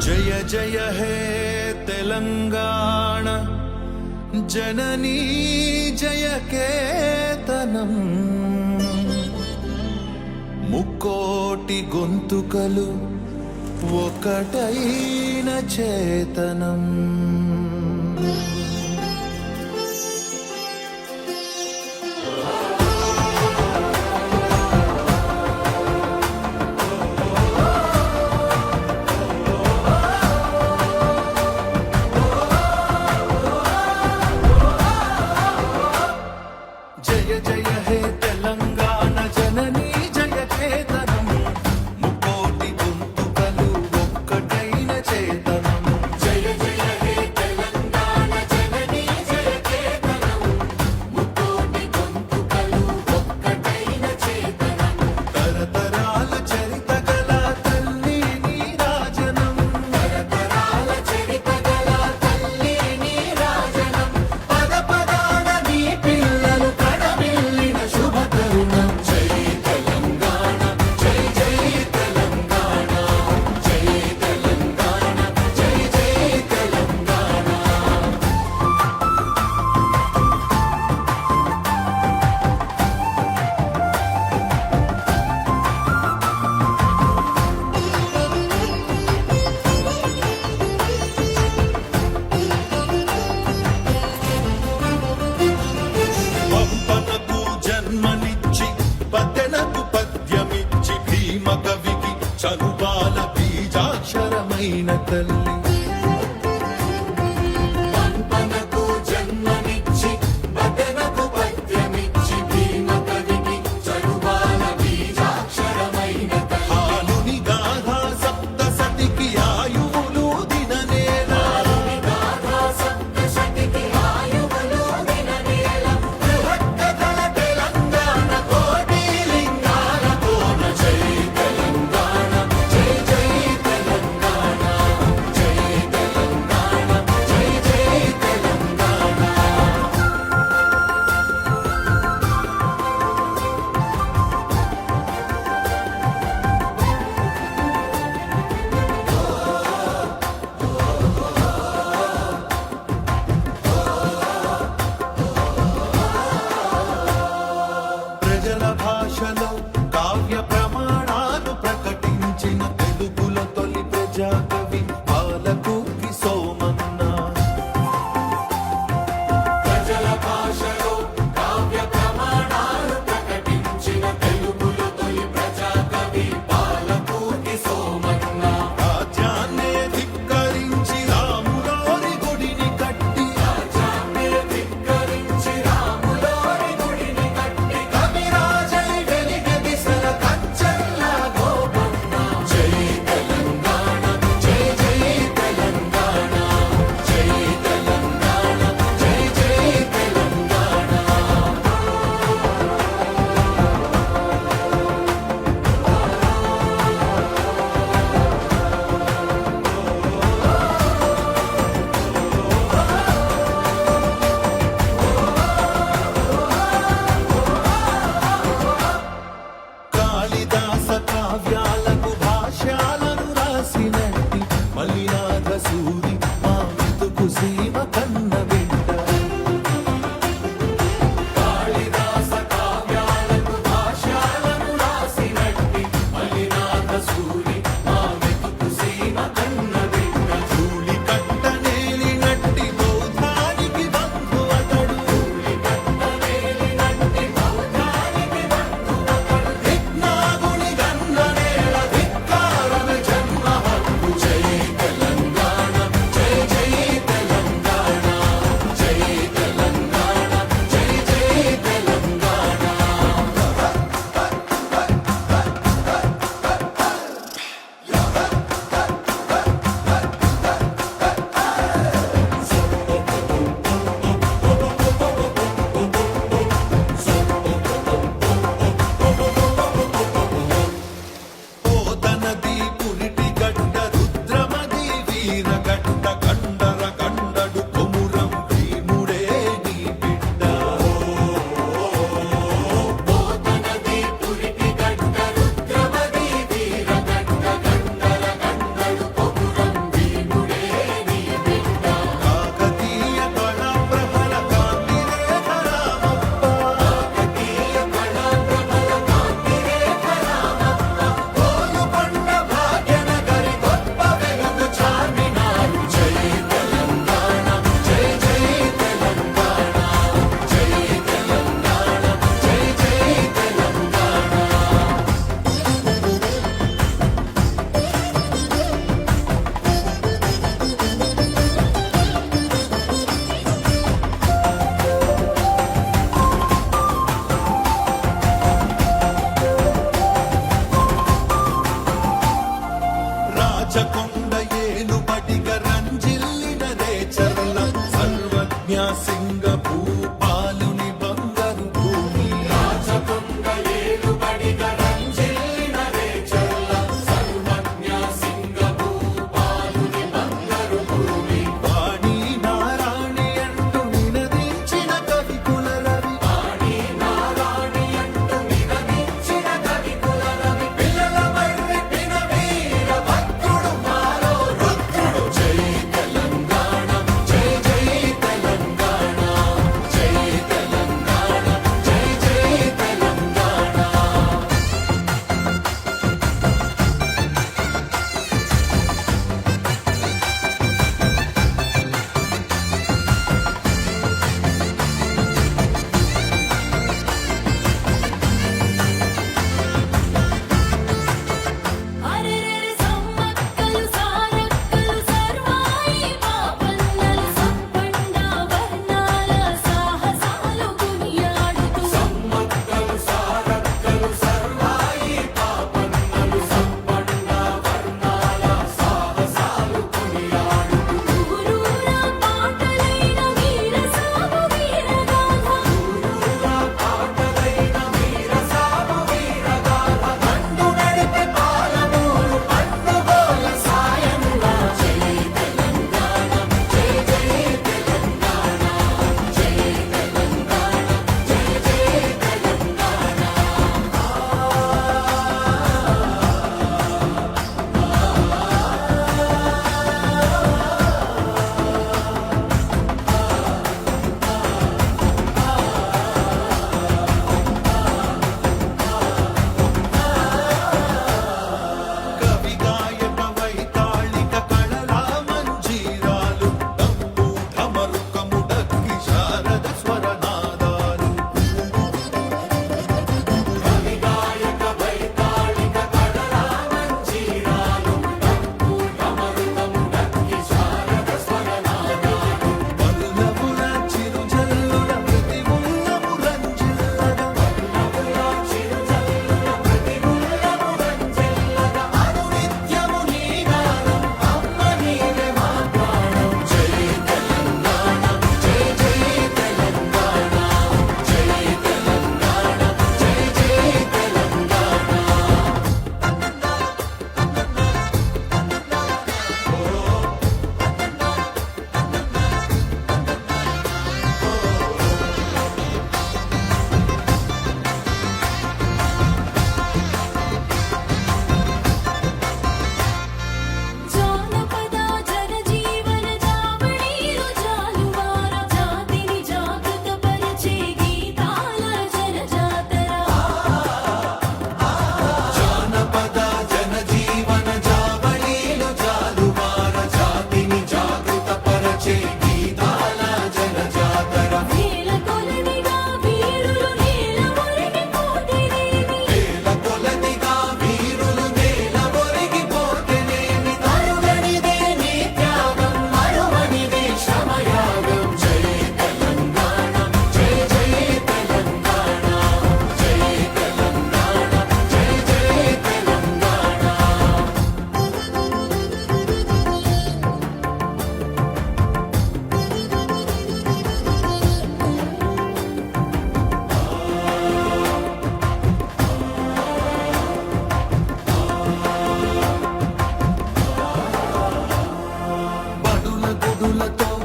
జయ జయ హే తెలంగాణ జననీ జయ కేతనం ముక్కోటి గొంతుకలు ఒకటైన చేతనం. జయ జయ హే తెలంగాణ జననీ జయ కేతనం ముకోటి గొంతుకలు ఒక్కటైన చేతనం. జయ జయ హే తెలంగాణ జననీ జయ కేతనం ముకోటి గొంతుకలు ఒక్కటైన చేతనం. తరతరాల చరిత గల తల్లి నీ రాజనం, తరతరాల చరిత గల తల్లి నీ రాజనం. పద పదాన నీ పిల్లలు కడమిల్లిన శుభ తరుణం. జై తెలంగాణ జై జై తెలంగాణ జై తెలంగాణ జై జై తెలంగాణ. పంపనకు జన్మనిచ్చి పద్దెనకు పద్యమిచ్చి భీమ కవికి చనుబాల బీజాక్షరమైన తల్లి. పంపనకు జన్మనిచ్చి బదనకు పద్యమిచ్చి భీమ కవికి చనుబాల బీజాక్షరమైన తల్లి. హాలుని గాథా సప్త సతికి ఆయువులు దిననేలా, గాథా సప్తశతికి ఆయువులు దిననేల. బృహత్కథల తెలంగాణ కోటి లింగాల కోన. జై తెలంగాణ జై జై తెలంగాణ జై తెలంగాణ జై జై తెలంగాణ. ప్రజల భాషలో కావ్య ప్రమాణాలు ప్రకటించిన తెలుగుల తొలి ప్రజాకవి పాలకుకి సోమన్న. ప్రజల భాషలో కావ్య ప్రమాణాలు ప్రకటించిన తెలుగులో తొలి ప్రజాకవి పాలకుకి సోమన్న. రాజ్యాన్నే ధిక్కరించి రాములోరి గుడిని కట్టి, రాజ్యాన్నే ధిక్కరించి రాములోరి గుడిని కట్టి కవిరాజై వెలిగె దిశల కంచెల్ల గోపన్న. జై తెలంగాణ జై జై తెలంగాణ జై తెలంగాణ జై జై తెలంగాణ. కాళిదాస కావ్యాలకు భాష్యాలను రాసినట్టి మల్లినాథ సూరి మా మెతుకు సీమ కన్న బిడ్డ. కాళిదాస కావ్యాలకు భాష్యాలను రాసినట్టి మల్లినాథ సూరి మా మెతుకు సీమ కన్న బిడ్డ. ధూళి కట్టనేలినట్టి బౌద్ధానికి బంధు అతడు, కట్టవేలినట్టి బౌద్ధానికి బంధువతడు. విజ్ఞాగుని గన్ననేల ధిక్కారమే జన్మ హక్కు. జై తెలంగాణ జై జై తెలంగాణ నదులతో